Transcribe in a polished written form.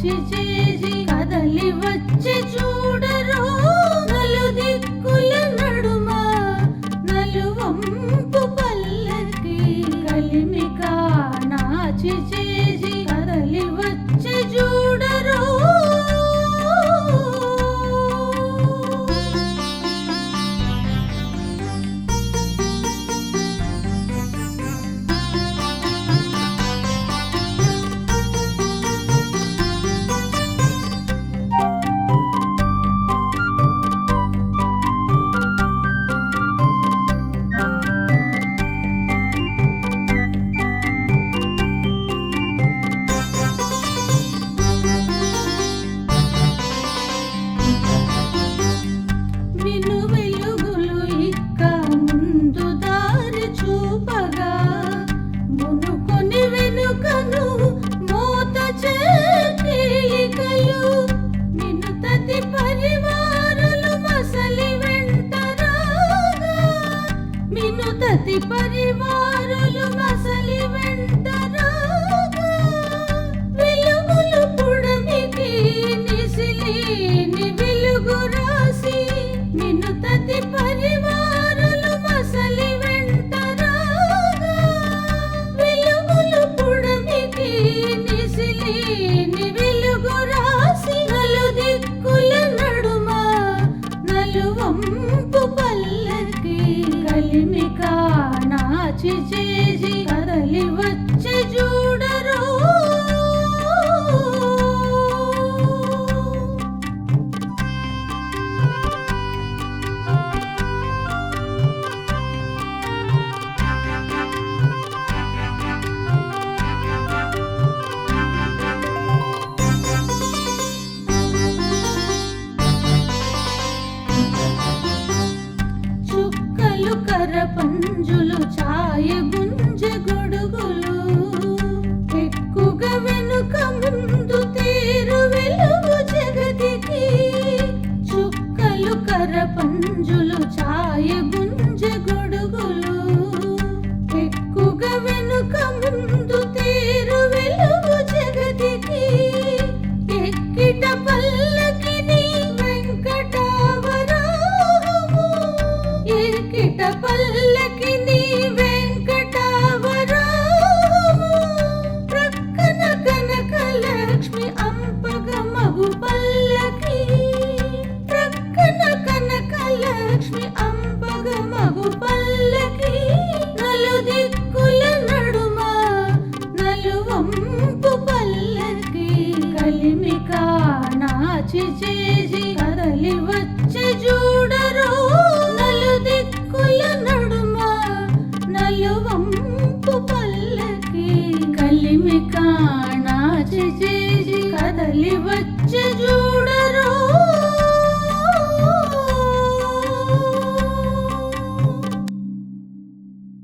నాచి చేసి కదలి వచ్చి చూడరో నలుదిక్కుల నడుమ నలువంపు పల్లకి కలిమిక నాచి చేసి కదలి వచ్చి చూడరో పరివారులు మసలి వెంటరాగా వెలుగులు పుడమికి నిసిలేని వెలుగు రాసి మినుతతి పరివారులు మసలి వెంటరాగా వెలుగులు పుడమికి నిసిలేని వెలుగు రాసి నలుదిక్కుల నడుమ నలువంపు పల్లకి కలిమిక నాచి చేసి కదలి వచ్చి చూడరో చుక్కలు కరపంజులు ఛాయ గుంజె గొడుగులు ఎక్కుగా వెనుక ముందు తేరు వెలుగు జగతికి చుక్కలు కరపంజులు ఛాయ గుంజె గొడుగులు ఎక్కుగా వెనుక ముందు తేరు వెలుగు జగతికి ఎక్కిట పల్లకిని వెంకటావరాహము ఎక్కిట పల్లకిని వెంకటావరాహము ప్రక్కన కనకలక్ష్మి అంపగమగు పల్లకి ప్రక్కన కనకలక్ష్మి అంపగమగు పల్లకి నలుదిక్కుల నడుమ నలువంపు పల్లకి కలిమిక నాచి చేసి కదలి వచ్చి చూడరో నలుదిక్కుల నడుమ నలువంపు పల్లకి